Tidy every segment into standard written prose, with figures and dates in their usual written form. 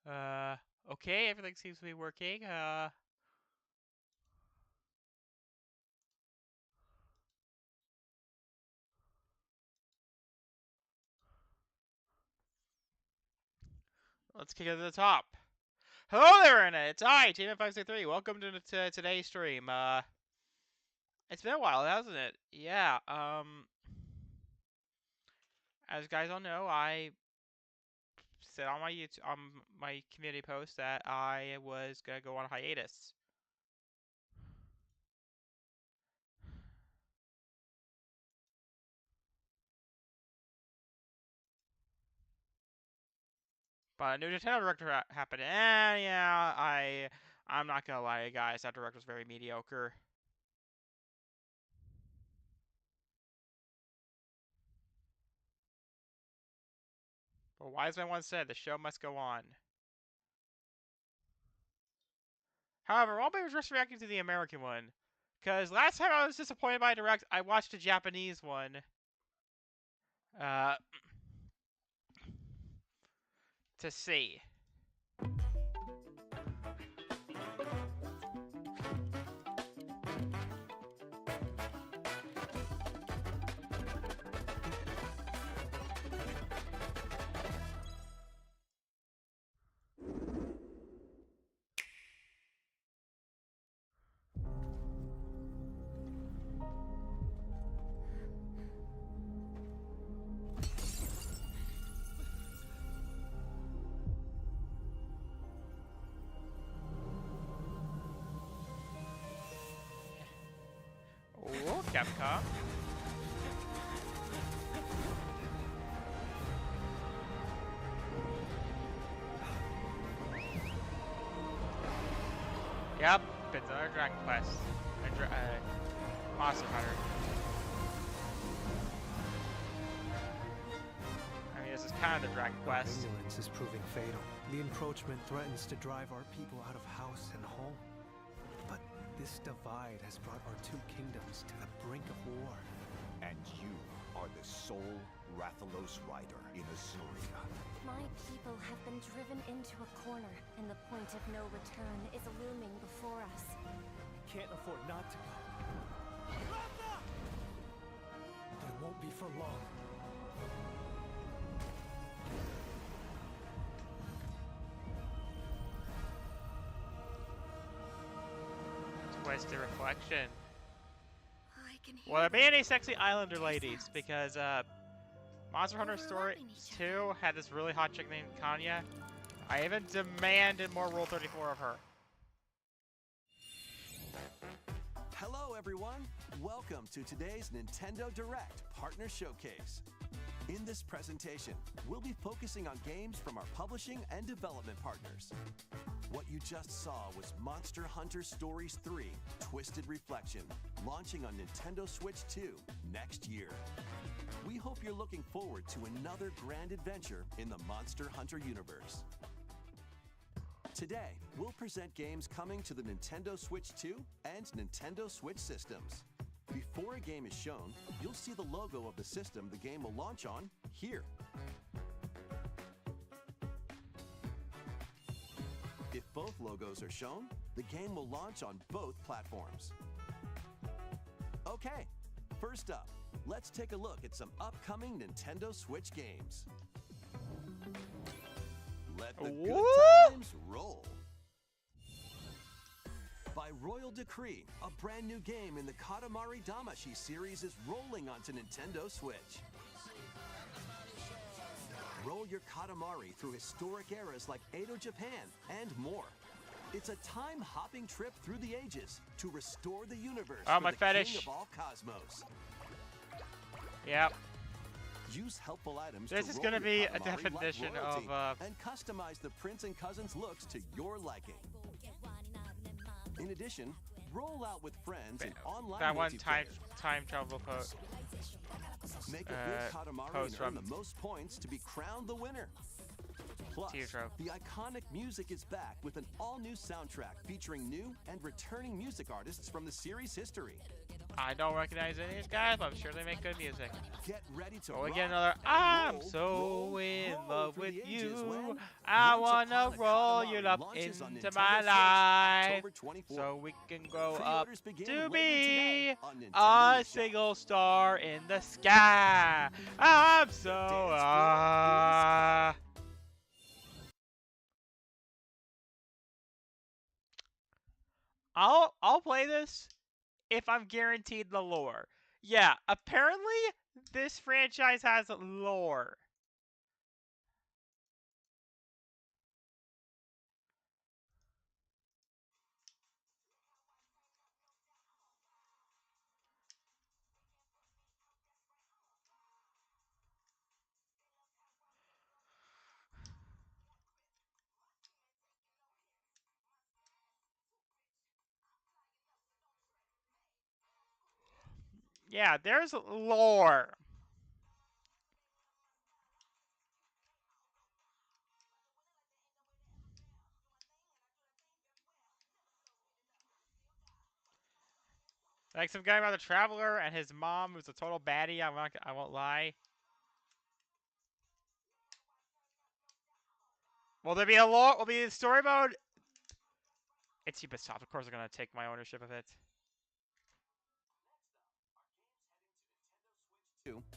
Okay, everything seems to be working. Let's kick it to the top. Hello there, Internet. It's I, Team563. Welcome to today's stream. It's been a while, hasn't it? Yeah. As you guys all know, I said on my community post that I was gonna go on hiatus. But a new Nintendo director happened, and yeah, I'm not gonna lie to you guys, that director was very mediocre. But wise man once said, the show must go on. However, I'll be just reacting to the American one. Because last time I was disappointed by Direct, I watched a Japanese one. Uh, to see. Oh, Capcom. Yep, it's another Dragon Quest. Monster Hunter. I mean, this is kind of the Dragon Quest. Our ignorance is proving fatal. The encroachment threatens to drive our people out of house and home. But this divide has brought our two kingdoms to the brink of war. And you are the sole Rathalos rider in Azuria. My people have been driven into a corner, and the point of no return is looming before us. Can't afford not to go. But it won't be for long. Twisted reflection. I can hear Well, there be any sexy Islander ladies, because Monster Hunter Story 2 had this really hot chick named Kanya. I even demanded more Rule 34 of her. Hello everyone! Welcome to today's Nintendo Direct Partner Showcase. In this presentation, we'll be focusing on games from our publishing and development partners. What you just saw was Monster Hunter Stories 3 Twisted Reflection, launching on Nintendo Switch 2 next year. We hope you're looking forward to another grand adventure in the Monster Hunter universe. Today, we'll present games coming to the Nintendo Switch 2 and Nintendo Switch systems. Before a game is shown, you'll see the logo of the system the game will launch on here. If both logos are shown, the game will launch on both platforms. Okay, first up, let's take a look at some upcoming Nintendo Switch games. Let the good times roll. By royal decree, a brand new game in the Katamari Damacy series is rolling onto Nintendo Switch. Roll your Katamari through historic eras like Edo Japan and more. It's a time-hopping trip through the ages to restore the universe Oh, for my the fetish. king of all cosmos. Yep. Use helpful items This to is roll gonna your be a Katamari like definition royalty of, and customize the prince and cousins looks to your liking. In addition, roll out with friends in online that one multiplayer. time travel post. Make a good Katamari post and earn from the most points to be crowned the winner. Plus, Teardrop. the iconic music is back with an all-new soundtrack featuring new and returning music artists from the series history. I don't recognize any of these guys, but I'm sure they make good music. Get ready to Oh, we rock get another. and I'm roll, so roll, in roll love for with the ages you. when I Once wanna Upon a roll you Katamari up launches on into Nintendo my Switch life, October 24th. so we can go up Pre-orders begin to later be today on Nintendo a eShop. single star in the sky. I'm so I'll play this if I'm guaranteed the lore. Yeah, apparently this franchise has lore. Yeah, there's lore. Like some guy about the traveler and his mom who's a total baddie. I won't lie. Will there be a lore? Will be a story mode? It's Ubisoft. Of course, they're gonna take my ownership of it.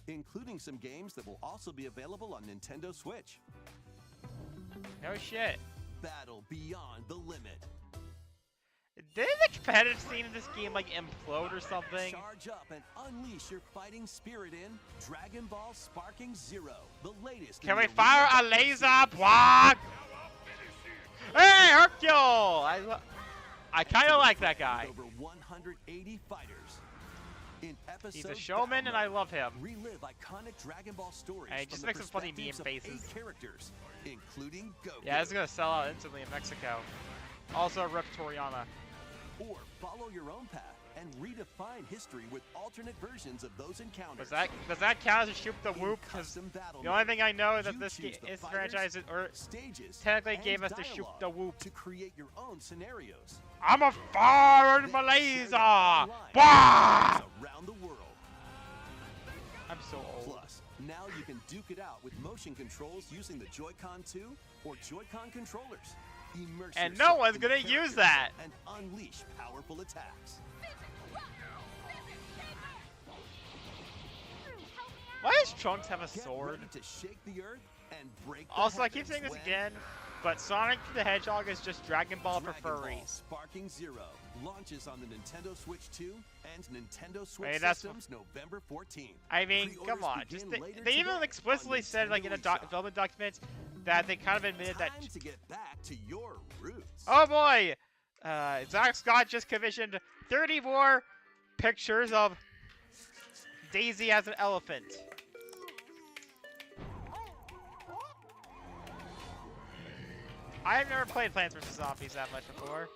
Including some games that will also be available on Nintendo Switch. No shit. Battle Beyond the Limit. Did the competitive scene in this game like implode or something? Charge up and unleash your fighting spirit in Dragon Ball Sparking Zero, the latest. Can in we the fire a arena laser block? Hey, Hercule! I kind of like that guy. Over 180 fighters. In episode He's a showman, and I love him. Relive iconic Dragon Ball stories. And he just makes some funny meme faces. 8 characters, including Goku. Yeah, it's gonna sell out instantly in Mexico. Also, Rip Toriyama. Or follow your own path and redefine history with alternate versions of those encounters. Does that count as a shoot the whoop? Because the only thing I know is that this franchise stages technically and gave us the shoot dialogue the whoop. to create your own scenarios. I'm a fire in my laser! Bah! Around the world. I'm so old. Plus, now you can duke it out with motion controls using the Joy-Con 2 or Joy-Con controllers. Immerse And no yourself one's in gonna the use characters that. and unleash powerful attacks. Why does Trunks have a Get sword? ready to shake the earth and break the Also, I keep heavens saying this when again, but Sonic the Hedgehog is just Dragon Ball for Dragon Ball furries. Sparking Zero launches on the Nintendo Switch 2 and Nintendo Switch Hey, that's- systems November 14th. I mean, Pre-orders come on. begin Just later they even today explicitly on said, like in a Nintendo eShop. development document, that they kind of admitted that. Time to get back to your roots. Oh boy! Zack Scott just commissioned 30 more pictures of Daisy as an elephant. I have never played Plants vs. Zombies that much before.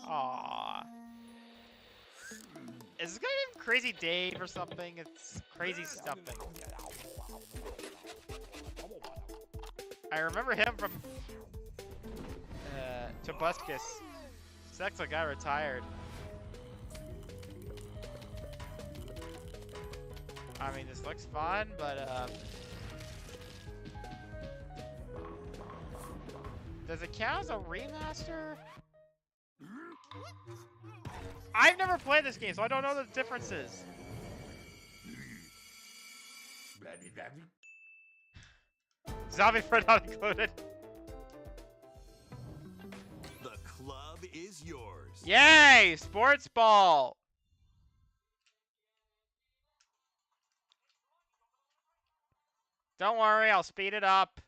Aww. Is this gonna be Crazy Dave or something? It's crazy stuffing. I remember him from Tobuscus. Sex like I retired. I mean, this looks fun, but does it count as a remaster? I've never played this game, so I don't know the differences. Zombie friend not included. The club is yours. Yay! Sports ball! Don't worry, I'll speed it up.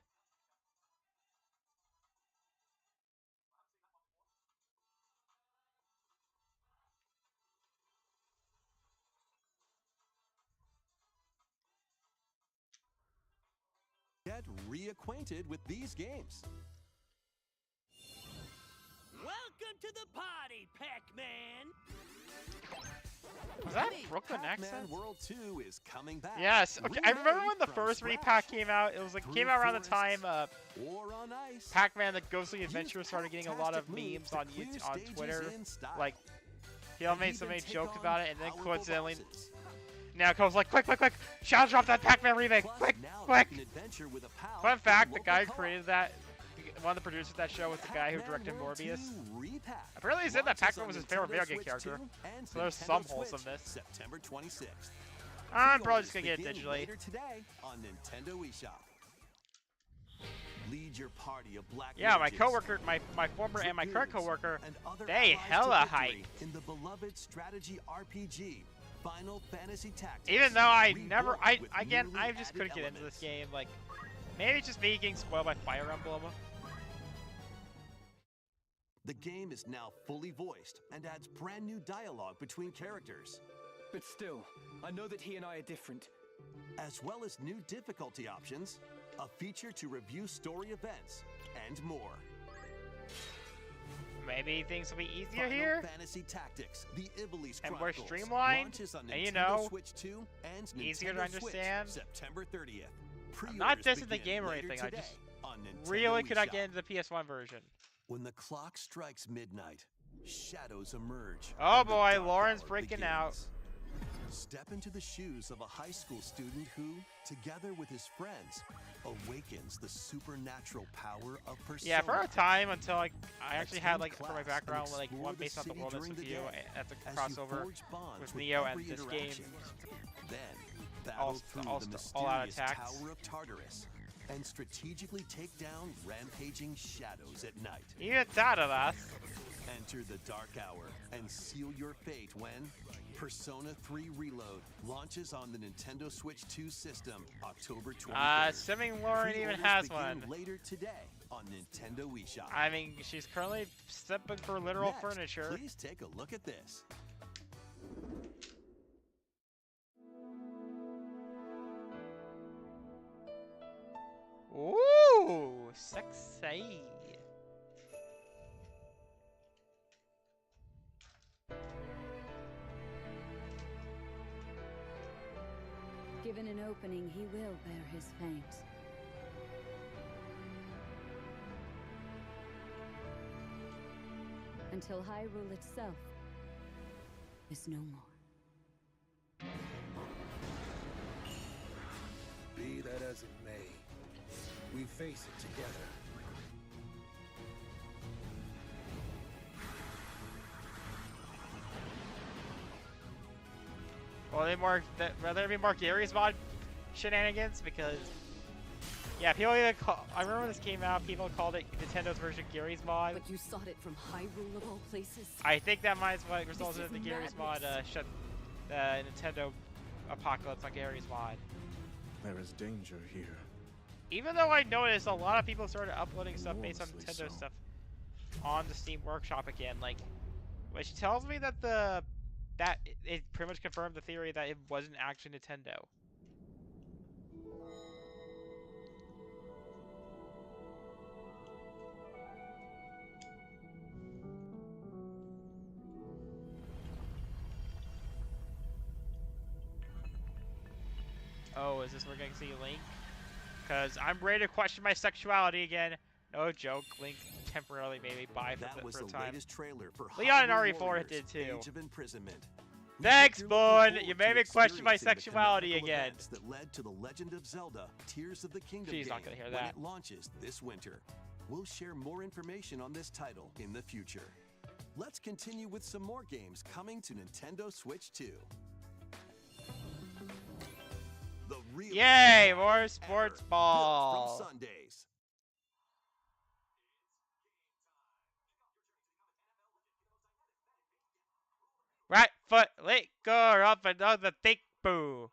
Get reacquainted with these games. Welcome to the party, Pac-Man! Is that Hey, Brooklyn Pac-Man accent? World 2 is coming back. Yes. Okay. I remember when the Remade first from repack scratch. came out. It was like Through came out around the forests time or on ice. Pac-Man: The Ghostly Use Adventure started getting a lot of Pac-tastic memes moves to on clear YouTube, on stages Twitter. in style. Like he all And made so even many take jokes on about it, and then powerful coincidentally, bosses. now Cole's like, quick, shadow drop that Pac-Man remake, Plus, quick. now you can adventure with a pal Fun in fact: the local guy who co-op. created that, one of the producers of that show, was the guy who Pac-Man directed World Morbius. 2 Repack Apparently, he said that launches Pac-Man on was his favorite Nintendo video game Switch character. 2 and So there's Nintendo some Switch, wholesomeness. September 26th. I'm probably Pre-orders just gonna get it begin digitally. later today on Nintendo eShop. Lead your party of black Yeah, my mages, coworker, my former and my current dragoons, coworker, and other they allies to hella victory hyped. in the beloved strategy RPG Final Fantasy Tactics. Even though I Reborn never, with again, newly I just added couldn't get into this elements. game. Like, maybe it's just me getting spoiled by Fire Emblem. The game is now fully voiced and adds brand new dialogue between characters, But still, I know that he and I are different. as well as new difficulty options, a feature to review story events, and more. Maybe things will be easier Final here. Fantasy Tactics: The Ivalice And more Chronicles streamlined, launches on and you Nintendo know, Switch 2 and easier to Nintendo Switch, understand. September 30th. I'm not Pre-orders dissing the begin game or later anything. I today just on Nintendo really could not eShop. get into the PS1 version. When the clock strikes midnight, shadows emerge. Oh and the boy, dark Lauren's hour freaking out. begins. Step into the shoes of a high school student who, together with his friends, awakens the supernatural power of persona. Yeah, for a time until I actually had Attend like for my class background and like explore one the based on the city world during the view. day That's a as you crossover forge bonds with with Neo and every this game. interaction. Then, battle through the all out mysterious attacks. Tower of Tartarus and strategically take down rampaging shadows at night. You get out of us. Enter the dark hour and seal your fate when Persona 3 Reload launches on the Nintendo Switch 2 system October 23rd. Assuming Lauren even Pre-orders has begin one. later today on Nintendo eShop. I mean, she's currently stepping for literal Next, furniture. Please take a look at this. Ooh, sexy. Given an opening, he will bear his fangs. Until Hyrule itself is no more. Be that as it may, we face it together. Will there be more Gary's mod shenanigans? Because yeah, people even call. I remember when this came out, people called it Nintendo's version of Gary's mod. But you sought it from Hyrule of all places. I think that might have what resulted in is the Gary's mod madness. shut the Nintendo apocalypse on Gary's mod. There is danger here. Even though I noticed a lot of people started uploading stuff based on Enormously Nintendo so. stuff on the Steam Workshop again, like, which tells me that it pretty much confirmed the theory that it wasn't actually Nintendo. Oh, is this where we're going to see Link? Because I'm ready to question my sexuality again. No joke, Link temporarily maybe bi That was for a the time. latest trailer for Leon and Hyrule RE4 Warriors, did too. Age of Imprisonment. We Thanks, hope you're looking Boone! You forward made to me question my experiencing the sexuality canonical again. events that led to The Legend of Zelda: Tears of the Kingdom She's game not gonna hear when that. it launches this winter. We'll share more information on this title in the future. Let's continue with some more games coming to Nintendo Switch 2. The real Yay, game more ever, sports built ball. from Sundays. Right foot, let go up and down the thick boo.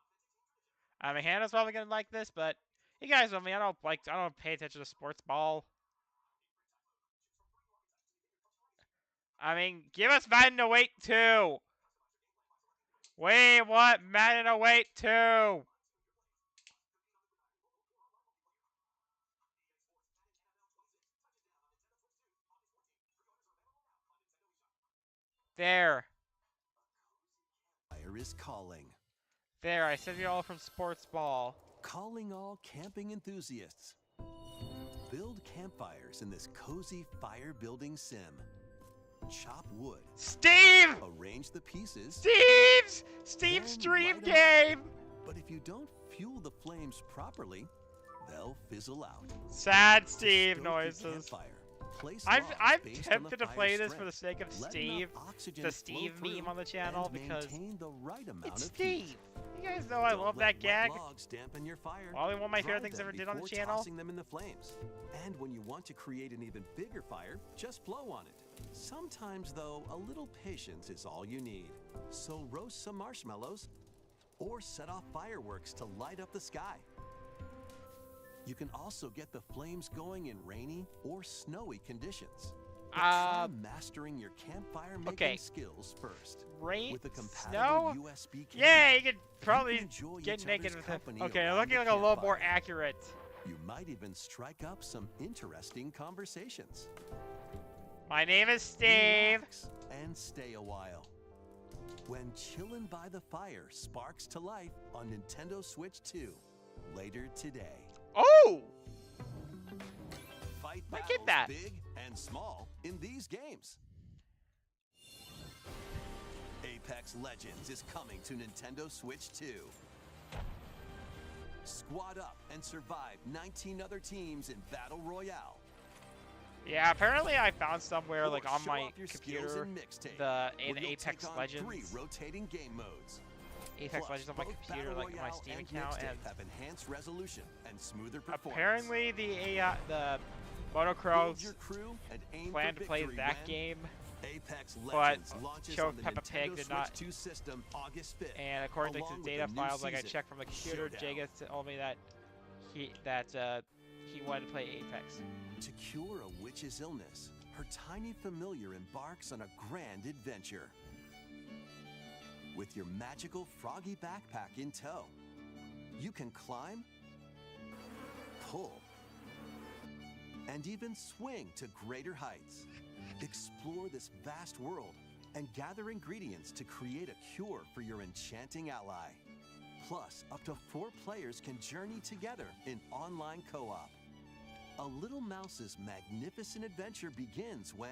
I mean, Hannah's probably gonna like this, but you guys know me. I don't pay attention to sports ball. I mean, give us Madden 08 too. We want Madden 08 too. There. is calling. There, I saved you all from sports ball. Calling all camping enthusiasts. Build campfires in this cozy fire-building sim. Chop wood. Steve! Arrange the pieces. Steve's then dream light 'em game! up. But if you don't fuel the flames properly, they'll fizzle out. Sad To Steve stoke your noises. campfire, place I'm logs based on the tempted to play fire's this for the strength. sake of Let Steve. enough oxygen The flow Steve through meme on the channel and because maintain the right amount it's of heat. Steve. You guys know I Don't love let that gag. wet logs dampen your fire. Probably one of my favorite Dry things I them ever did on the before channel. tossing them in the flames. And when you want to create an even bigger fire, just blow on it. Sometimes, though, a little patience is all you need. So roast some marshmallows or set off fireworks to light up the sky. You can also get the flames going in rainy or snowy conditions. But try mastering your campfire making okay. skills first. Rain, With a compatible snow. USB cable, Yeah, you could probably enjoy get each naked other's with him. company Okay, around looking the like a little more campfire. accurate. You might even strike up some interesting conversations. My name is Steve. Relax and stay a while. When Chillin' by the Fire sparks to life on Nintendo Switch 2 later today. Oh! Fight I get battles that. big and small in these games. Apex Legends is coming to Nintendo Switch 2. Squad up and survive 19 other teams in Battle Royale. Yeah, apparently I found somewhere like Or on show my off your skills computer in Mixtape, the where you'll Apex take on Legends. 3 rotating game modes. Apex Plus, Legends on my both computer, Battle like my Royale Steam and account, Mixtape and have enhanced resolution and smoother performance. apparently the Motocross Build your crew and aim planned for to play victory that when game, Apex but Legends launches Show on the Peppa Nintendo Pig did Switch not. 2 system August 5th. And according to along the with data the new files, like I season, checked from the computer, Showdown. Jagus told me that he wanted to play Apex. To cure a witch's illness, her tiny familiar embarks on a grand adventure. With your magical froggy backpack in tow, you can climb, pull, and even swing to greater heights. Explore this vast world and gather ingredients to create a cure for your enchanting ally. Plus, up to 4 players can journey together in online co-op. A little mouse's magnificent adventure begins when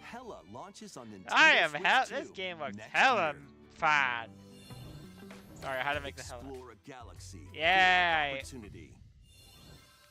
Hella launches on Nintendo I am Switch this 2 game looks next hella year. fun. Sorry, I had to make the hella. Explore a galaxy. Yay! Opportunity.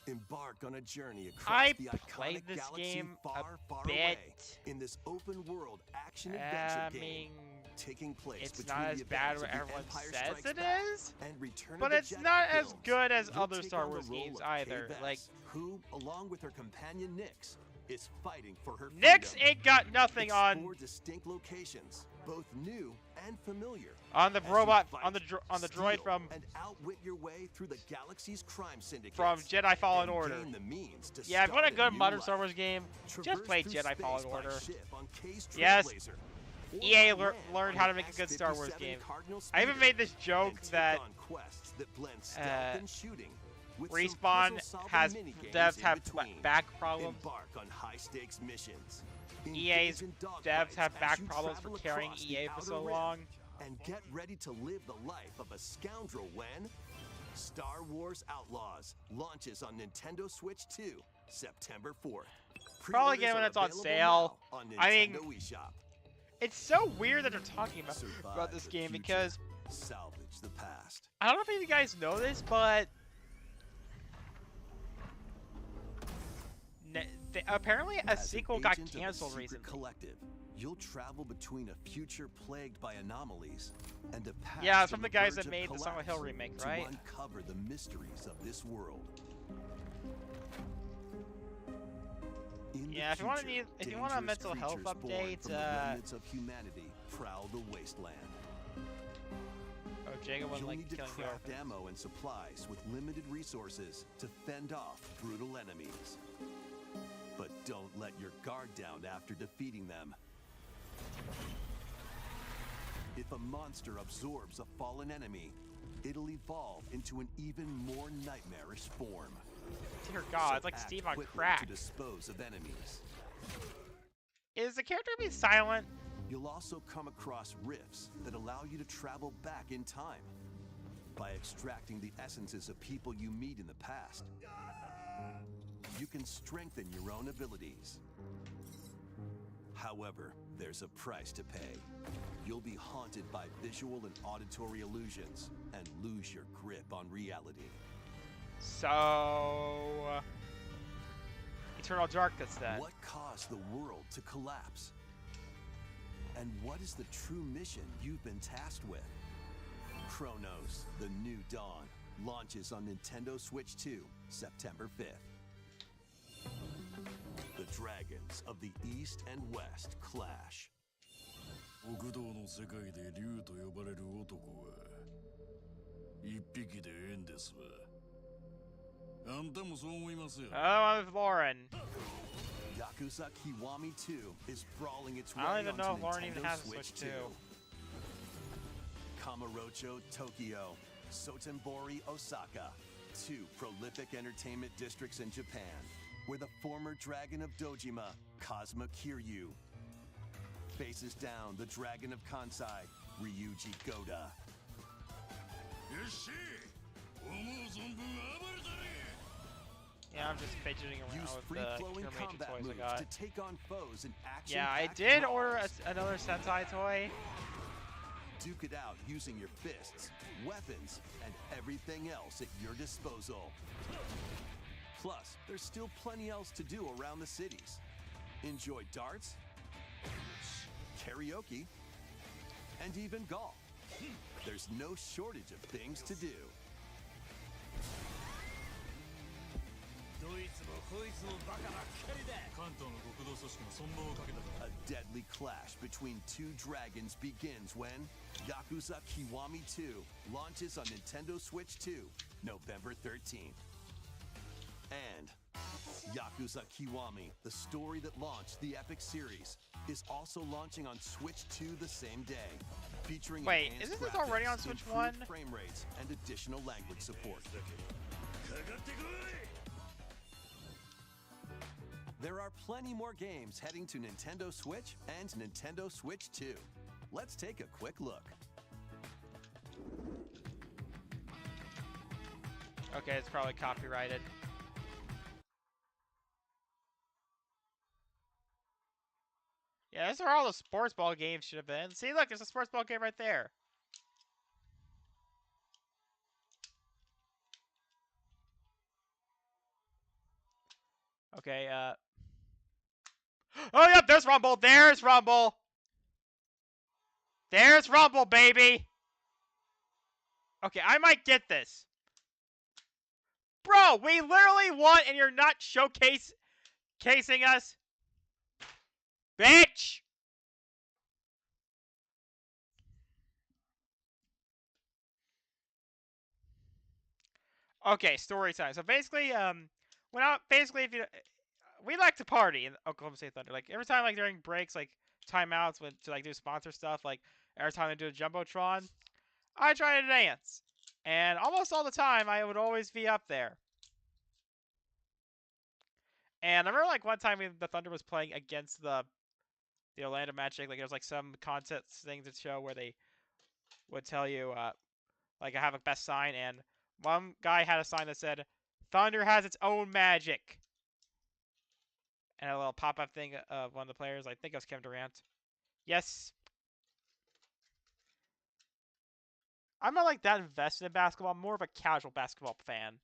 Embark on a journey across I the played iconic this galaxy game far, far bit. away in this open world action adventure I game mean, taking place it's between not the as bad events as of the everyone Empire says Strikes it Back is, and Return but of the it's Jedi not as films. good as You'll other take Star on the Wars role games of either. Kay Like, Vess, who, along with her companion Nyx, is fighting for her Nyx freedom. ain't got nothing Explore on distinct locations, both new and familiar. the as you robot fight, on the droid steal, from and outwit your way through the galaxy's crime syndicates. Jedi Fallen and Order. gain the means to Yeah, if you want a start good new modern life. Star Wars game, just Traverse play through Jedi space Fallen by Order. ship on Kay's Yes, Trailblazer, or EA by land learned on how the to make a good Star Wars X-57 game. Cardinal I even Speeder, made this joke and take that on quests that blend stealth and shooting with some Respawn puzzle-solving has minigames devs in have between. back problems. Embark on high-stakes missions. EA's Engage in devs dogfights have as back you problems for travel carrying across the EA for Outer so Rim. long. And get ready to live the life of a scoundrel when Star Wars Outlaws launches on Nintendo Switch 2, September 4th. Probably Pre-orders get it when are it's on available sale. now on I mean, Nintendo eShop. It's so weird that they're talking about Survive this the game future. because Salvage the past. I don't know if you guys know this, but apparently a As an sequel got agent of the canceled secret recently. Collective, you'll travel between a future plagued by anomalies and a past Yeah, it's on from the guys verge that of made the Silent Hill collapse remake, to right? uncover the mysteries of this world. In the Yeah, if you want future, if you want a dangerous mental health creatures born update, from the remnants of humanity prowl the wasteland. Oh, Jacob wasn't You'll like need to killing the craft orphans. ammo and supplies with limited resources to fend off brutal enemies. But don't let your guard down after defeating them. If a monster absorbs a fallen enemy, it'll evolve into an even more nightmarish form. Dear God, So it's like act Steve on quickly crack. to dispose of enemies. Is the character gonna be silent? You'll also come across rifts that allow you to travel back in time by extracting the essences of people you meet in the past. You can strengthen your own abilities. However, there's a price to pay. You'll be haunted by visual and auditory illusions and lose your grip on reality. So... Eternal Darkness, then. What caused the world to collapse? And what is the true mission you've been tasked with? Chronos, The New Dawn, launches on Nintendo Switch 2, September 5th. The dragons of the East and West clash. 極道の世界で竜と呼ばれる男は一匹でええんですわ。あんたもそう思いますよ。Oh, I'm with Lauren. Yakuza Kiwami 2 is brawling its way I don't even know onto if Lauren even Nintendo has a Switch Switch 2. 2. Kamurocho, Tokyo, Sotenbori, Osaka, two prolific entertainment districts in Japan, where the former dragon of Dojima, Kazuma Kiryu, faces down the dragon of Kansai, Ryuji Goda. よっしゃ、思う存分暴れたれ。 Yeah, I'm just fidgeting around Use with the free-flowing Kiramachi combat toys I moves got. to take on foes in action. Yeah, I did order another Sentai toy. Duke it out using your fists, weapons, and everything else at your disposal. Plus, there's still plenty else to do around the cities. Enjoy darts, karaoke, and even golf. There's no shortage of things to do. A deadly clash between two dragons begins when Yakuza Kiwami 2 launches on Nintendo Switch 2, November 13th. And Yakuza Kiwami, the story that launched the epic series, is also launching on Switch 2 the same day, featuring Wait, enhanced isn't this already on graphics, Switch improved 1? frame rates, and additional language support. There are plenty more games heading to Nintendo Switch and Nintendo Switch 2. Let's take a quick look. Okay, it's probably copyrighted. Yeah, these are all the sports ball games should have been. See, look, there's a sports ball game right there. Okay, oh, yep, there's Rumble. There's Rumble. There's Rumble, baby. Okay, I might get this. Bro, we literally won and you're not showcasing us? Bitch! Okay, story time. So basically, if you, we like to party in Oklahoma State Thunder. Like every time, like during breaks, like timeouts, to like do sponsor stuff, like every time they do a jumbotron, I try to dance, and almost all the time, I would always be up there. And I remember like one time the Thunder was playing against the Orlando Magic. Like there was like some contest things that show where they would tell you, like I have a best sign, and one guy had a sign that said, "Thunder has its own magic." And a little pop-up thing of one of the players, I think it was Kevin Durant. Yes. I'm not like that invested in basketball. I'm more of a casual basketball fan.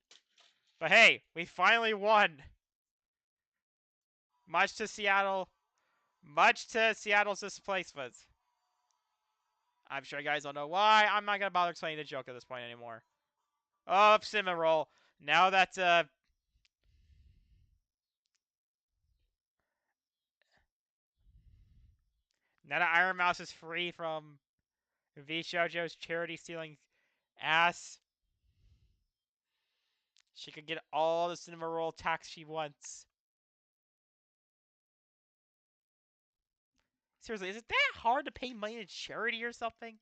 But hey, we finally won. Much to Seattle's displacement. I'm sure you guys don't know why. I'm not going to bother explaining the joke at this point anymore. Oh, Cimarron. Now that, now that Iron Mouse is free from V Shoujo's charity stealing ass, she could get all the cinema roll tax she wants. Seriously, is it that hard to pay money to charity or something?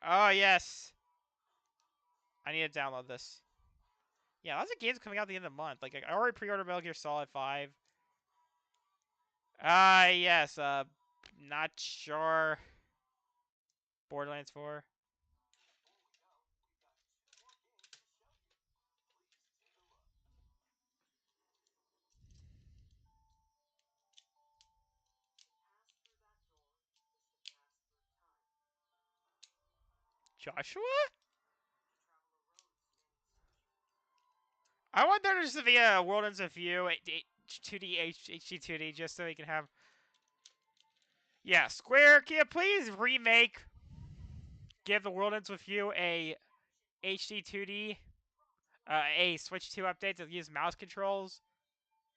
Oh, yes. I need to download this. Yeah, lots of games coming out at the end of the month. Like I already pre-ordered Metal Gear Solid 5. Yes. Not sure. Borderlands 4. Joshua? I want there just to be a World Ends with You 2D HD 2D just so we can have. Yeah, Square, can you please remake Give the World Ends with You a HD 2D, a Switch 2 update to use mouse controls?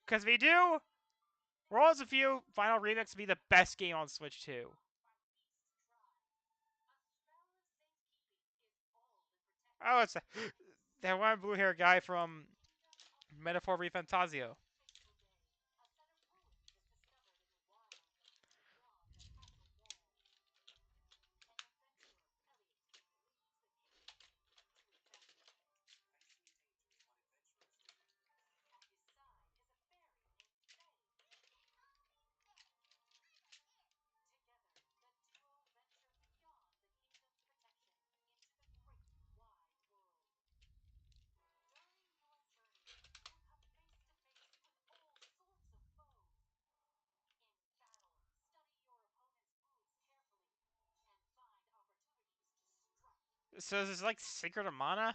Because if we do, World Ends with You Final Remix will be the best game on Switch 2. Oh, it's that one blue hair guy from Metaphor Refantasio. So is this like Secret of Mana?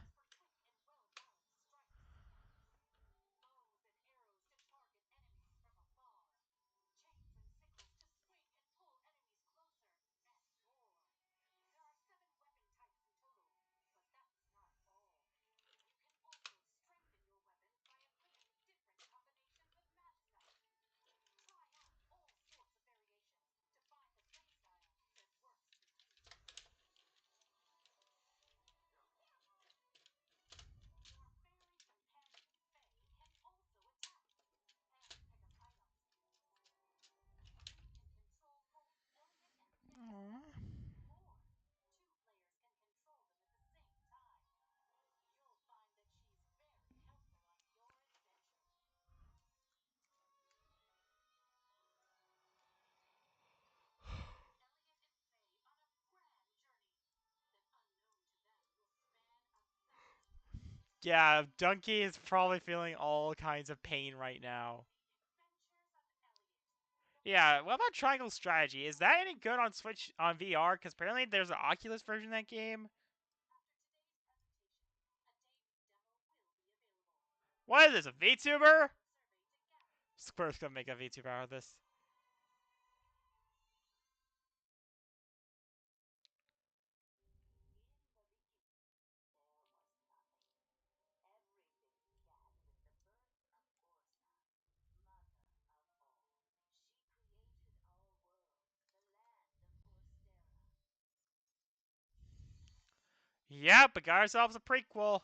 Yeah, Donkey is probably feeling all kinds of pain right now. Yeah, what about Triangle Strategy? Is that any good on Switch on VR? Because apparently there's an Oculus version of that game. What is this, a VTuber? Square's gonna make a VTuber out of this. Yep, we got ourselves a prequel.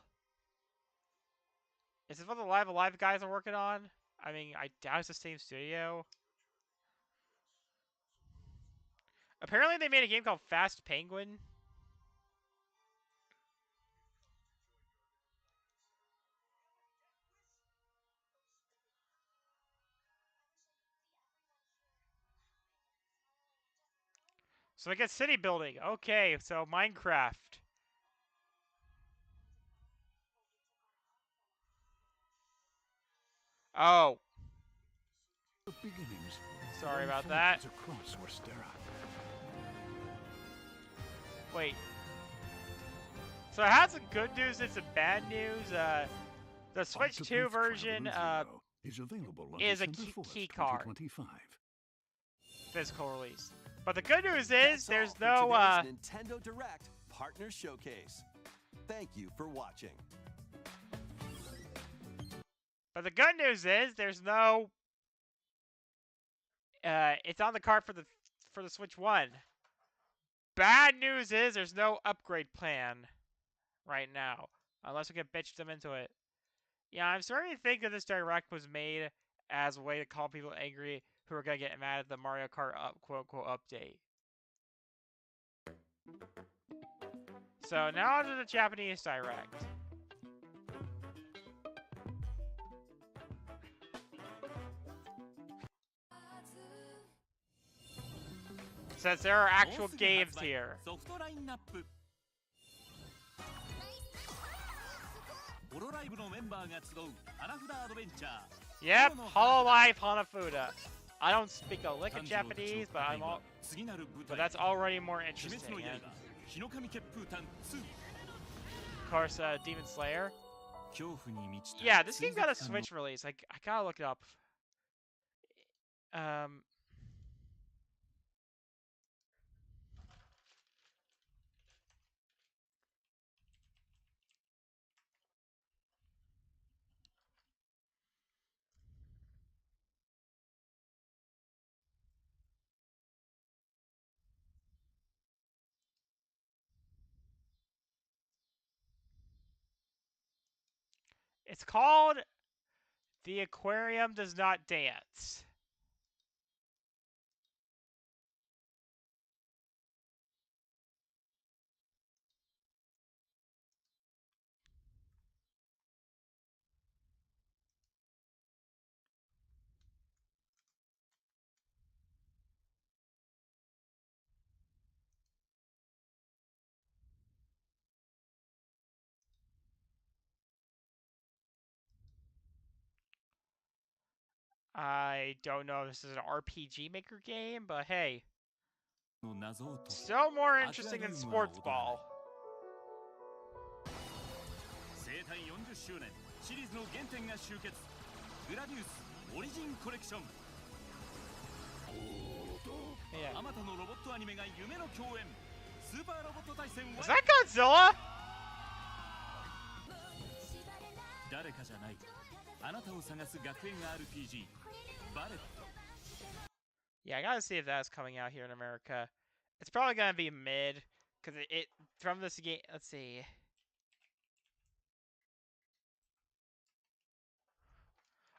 Is this what the Live Alive guys are working on? I mean, I doubt it's the same studio. Apparently they made a game called Fast Penguin. So I get city building. Okay, so Minecraft. Oh, The beginnings. sorry about that. Across Orstera. Wait. So it has some good news and some bad news. The Switch 2 version is available on is a December 4th, key card 2025. physical release. But the good news is That's there's all for no today's Nintendo Direct Partner Showcase. Thank you for watching. but the good news is there's no it's on the card for the Switch 1. Bad news is there's no upgrade plan right now unless we can bitch them into it. Yeah, I'm starting to think that this Direct was made as a way to call people angry who are going to get mad at the Mario Kart quote-unquote update. So now on to the Japanese Direct. Since there are actual games here. ソフトラインナップホロライブのメンバーが集う花札アドベンチャー Yep, Hololive Hanafuda. I don't speak a lick of Japanese, but but that's already more interesting. And of course, Demon Slayer. Yeah, this game got a Switch release. I gotta look it up. It's called The Aquarium Does Not Dance. I don't know if this is an RPG Maker game, but hey. Still more interesting than Sports Ball. 生誕40周年シリーズの原点が集結グラディウスオリジンコレクションあまたのロボットアニメが夢の共演スーパーロボット対戦 Is that Godzilla? 誰かじゃないあなたを探す学園 RPG バレット Yeah, I gotta see if that's coming out here in America. It's probably gonna be mid, because it from this game. Let's see.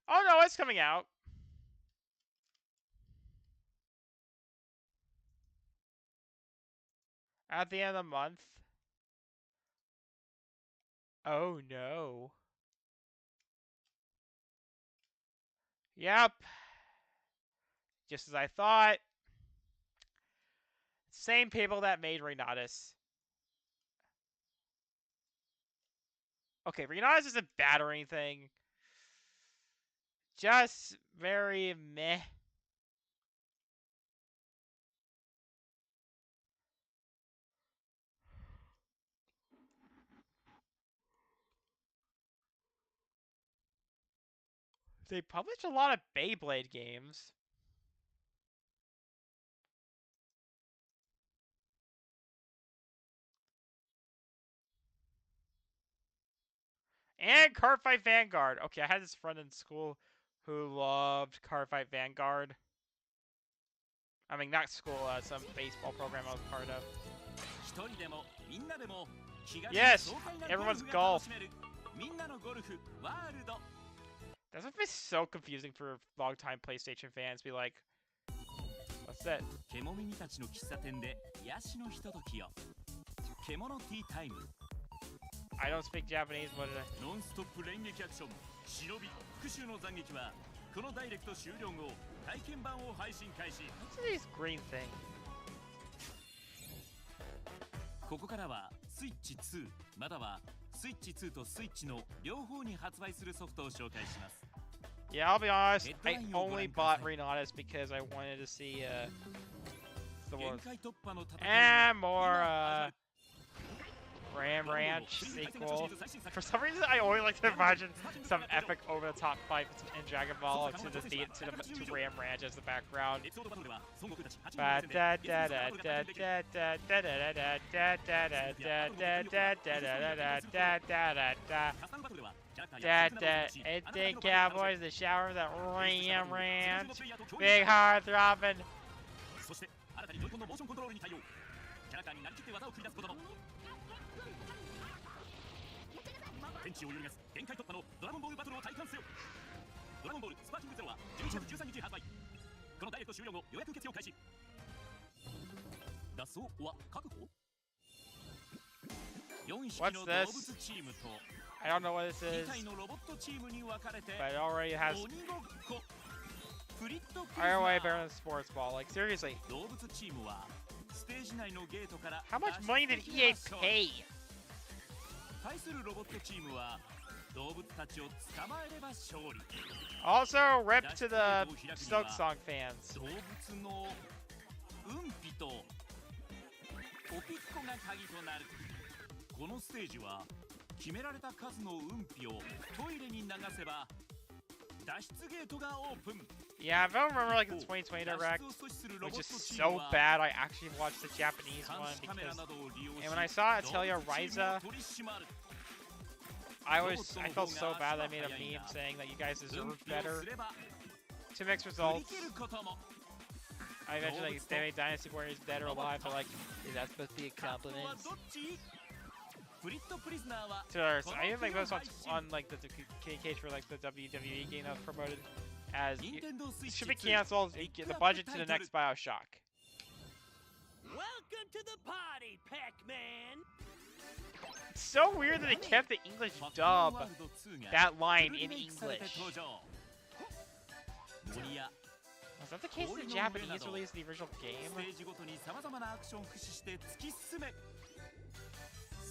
Oh no, it's coming out. At the end of the month. Oh no. Yep. Just as I thought. Same people that made Hiatus. Okay, Hiatus isn't bad or anything. Just very meh. They published a lot of Beyblade games. And Cardfight Vanguard. Okay, I had this friend in school who loved Cardfight Vanguard. I mean, not school, some baseball program I was part of. Yes, everyone's golf. That would be so confusing for long-time PlayStation fans. Be like, what's that? I don't speak Japanese, but What's this green thing? ここからはスイッチ2またはスイッチ2とスイッチの両方に発売するソフトを紹介します。 Yeah, I'll be honest. I only bought Hiatus because I wanted to see the one and more Ram Ranch sequel. For some reason, I always like to imagine some epic over-the-top fight in Dragon Ball to Ram Ranch as the background. It's Cowboys, the shower of the Ram Ranch. Big heart throbbing. 天地を揺るがす限界突破のドラゴンボールバトルを体感せよドラゴンボールスパーキングゼロは11月13日発売このダイエット終了後予約受付を開始脱走は確保4匹の動物チームと I don't know what this is, 2体のロボットチームに分かれて but it already has ROI better than sports ball. Like, seriously. 動物チームはステージ内のゲートから How much money did EA pay? 対するロボットチームは動物たちを捕まえれば勝利 Also, rip to the Stoke Song fans. 動物の運ピとおピッコが鍵となるこのステージは決められた数の運ピをトイレに流せば脱出ゲートがオープン Yeah, if I remember like the 2020 Direct, which is so bad, I actually watched the Japanese one because, and when I saw Atelier Ryza, I felt so bad that I made a meme saying that you guys deserve better. Two mixed results. I mentioned like they made Dynasty Warriors dead or alive, but like, is that supposed to be a compliment? To others, I even like this on like the communication for like the WWE game that was promoted as it should be canceled. Get the budget to the next BioShock. Welcome to the party, Pac-Man. It's so weird that they kept the English dub that line in English. Was that the case in the Japanese release of the original game?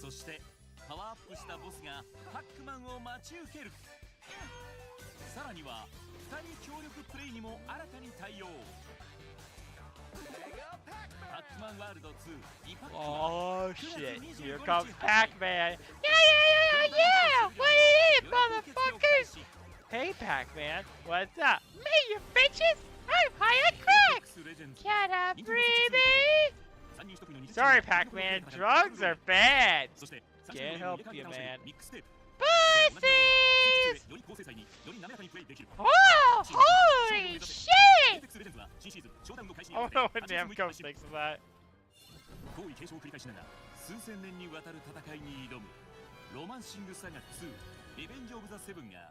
そしてパワーアップしたボスがパックマンを待ち受けるさらには2人協力プレイにも新たに対応パックマンワールド2 Oh shit, here comes Pac-Man! Yeah! What it is, motherfuckers! Hey Pac-Man, what's up? Me, you bitches! I'm high on crack! Can I breathe? Sorry, Pac-Man, drugs are bad! Can't help you, man. Pussies! Oh, holy shit! Oh no, when Namco fixes that. 皇位継承を繰り返しながら数千年にわたる戦いに挑むロマンシングサガ2リベンジオブザセブンが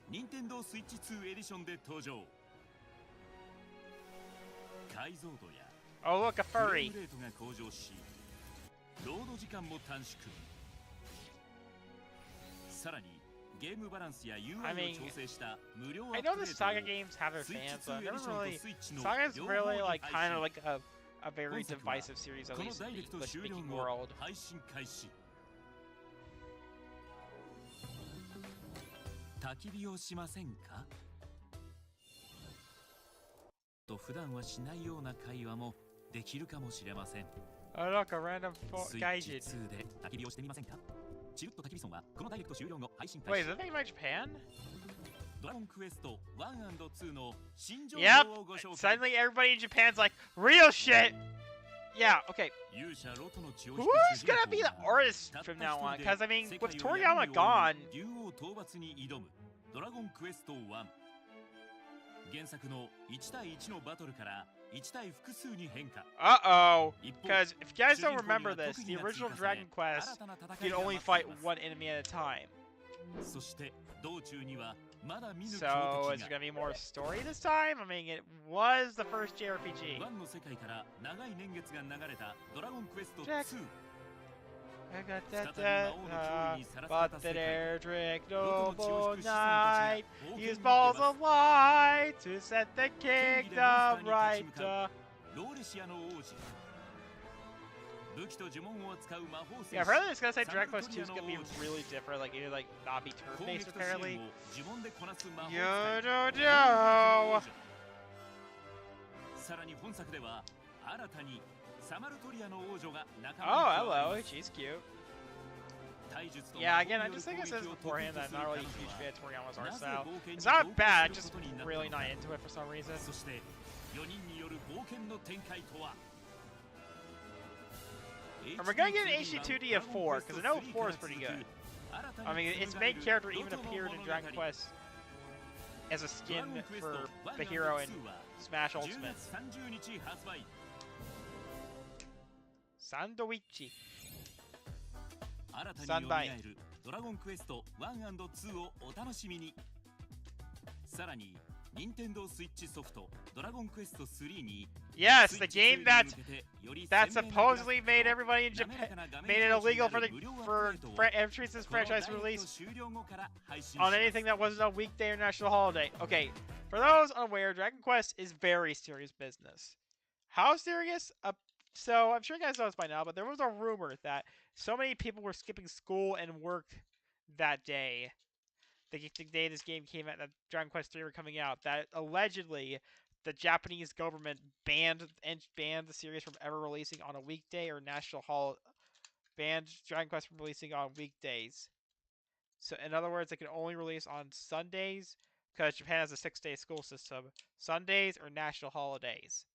任天堂スイッチ2エディションで登場解像度や Oh, look, a furry. フレームレートが向上しロード時間も短縮さらにゲームバランスや UI を調整した無料アップ I デー know ト the Saga games have their fans, but I never really... Saga's really like kind of like a very divisive series, at least in the English-speaking world. 配信開始焚き火をしませんかと普段はしないような会話もできるかもしれません Oh, look, a random スイッ gaijin. チ2で焚き火をしてみませんかチルッと焚き火ソンはこのダイレクト終了後配信 Wait, 開 is 始 that thing by Japan? ドラゴンクエスト1&2の新情 Yep! 報をご紹介 Suddenly everybody in Japan's like, real shit! Yeah, okay. 勇者ロトの血を Who's gonna be the artist from now on? Because, I mean, with Toriyama gone... 竜王討伐に挑むドラゴンクエスト1原作の1対1のバトルから1対複数に変化 Uh-oh! Because if you guys don't remember this, the original Dragon Quest, you'd only fight one enemy at a time. そして道中にはまだ見ぬ So, 強 is 敵 there が gonna be more story this time? I mean, it was the first JRPG. 1の世界から長い年月が流れたドラゴンクエスト Jack. 2 But the Erdrick noble knight used balls of light to set the kingdom right. ローレシアの王子武器と呪文を使う魔法戦 Yeah, apparently it's gonna say Dragon Quest 2 is gonna be really different, like either like not be turn-based apparently. 呪文でこなす魔法 Yo 使い do do. さらに本作では新たにサマルトリアの王女が仲 Oh, 間に加わ hello, ります she's cute. 体術と Yeah, 魔法 again, I による just think it 攻 says 撃を beforehand that I'm not really a 得意 huge とす fan る of Toriyama's 彼 art 女 style. はなぜ冒険に It's not 同 bad, 行 just することになったのか really not into it for some reason. そして4人による冒険の展開とは And we're gonna get an HD2D of 4, because I know 4 is pretty good. I mean, its main character even appeared in Dragon Quest as a skin for the hero in Smash 10 Ultimate. 月30日発売 Sandoichi. 新たに蘇るドラゴンクエスト 1&2 をお楽しみにさらに任天堂スイッチソフトドラゴンクエスト3に Yes, the game that supposedly made everybody in Japan made it illegal for entries this franchise release on anything that wasn't a weekday or national holiday. Okay, For those unaware, Dragon Quest is very serious business. How serious? So I'm sure you guys know this by now, but there was a rumor that so many people were skipping school and work that day, the day this game came out, that Dragon Quest 3 were coming out, that allegedly the Japanese government banned the series from ever releasing on a weekday or banned Dragon Quest from releasing on weekdays. So in other words, they can only release on Sundays because Japan has a 6-day school system. Sundays or national holidays.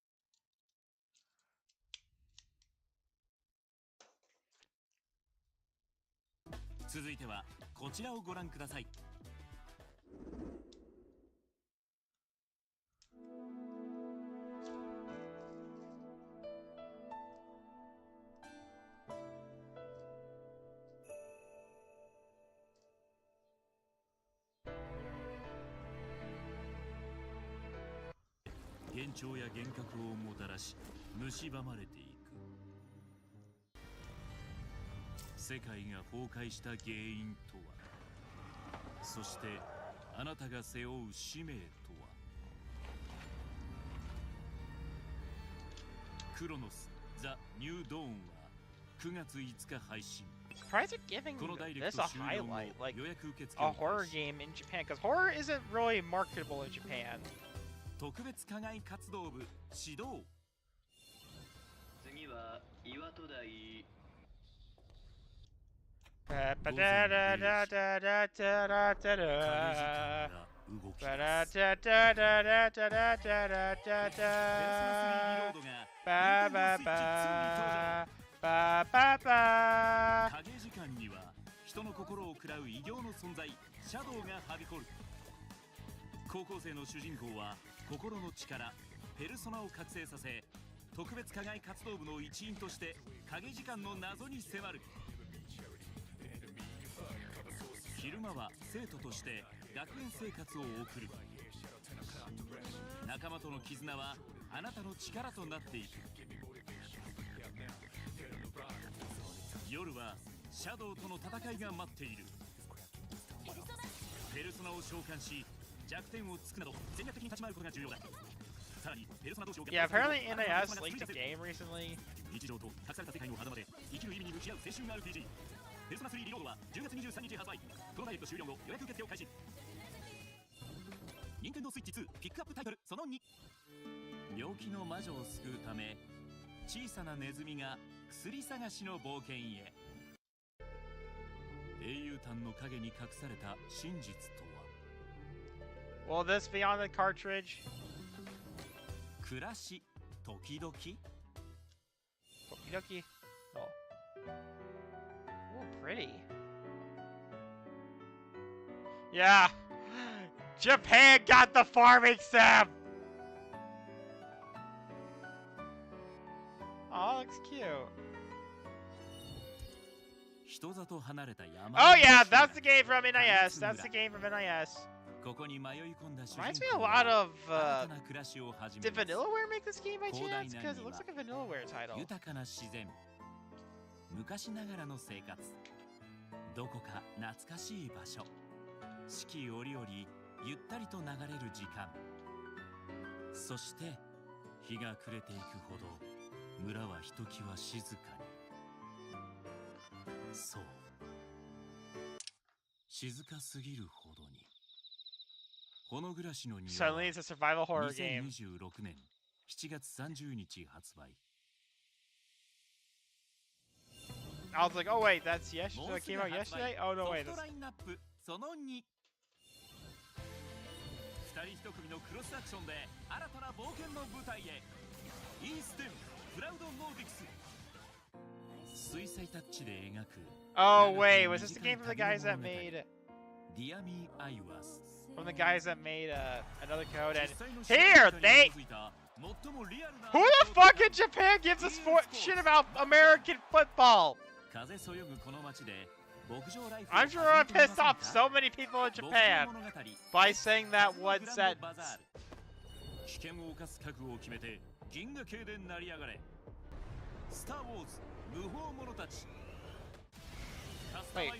Surprised they're giving this a highlight, like a horror game in Japan, because horror isn't really marketable in Japan. Yeah, apparently NIS leaked a game recently. Will this be on the cartridge? Tokidoki? Oh. Ooh, pretty. Yeah! Japan got the farming sim! Oh, looks cute. Oh yeah, that's the game from NIS. That's the game from NIS. Reminds me a lot of, did Vanillaware make this game by chance? Because it looks like a Vanillaware title. Suddenly it's a survival horror game. I was like, oh wait, that's yesterday. That came out yesterday? Oh no, wait. Oh wait, was this the game from the guys that made... From the guys that made another code, and here they... Who the fuck in Japan gives a shit about American football? I'm sure I pissed off so many people in Japan by saying that one sentence. Wait.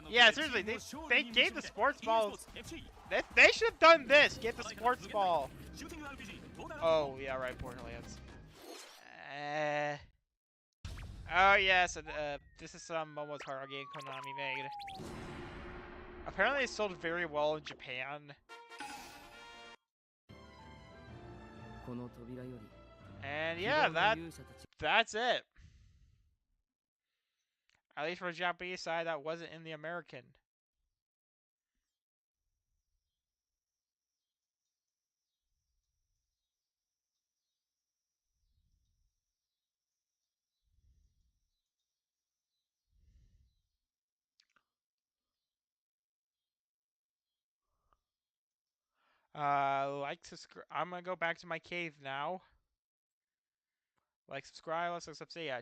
Yeah, seriously, they gave the sports balls. They should have done this. Get the sports ball. Oh yeah, right, Borderlands. Oh yes, and this is some Momo's horror game Konami made. Apparently, it sold very well in Japan. And yeah, that's it. At least for the Japanese side, that wasn't in the American. I'm gonna go back to my cave now. Like, subscribe, let's see ya.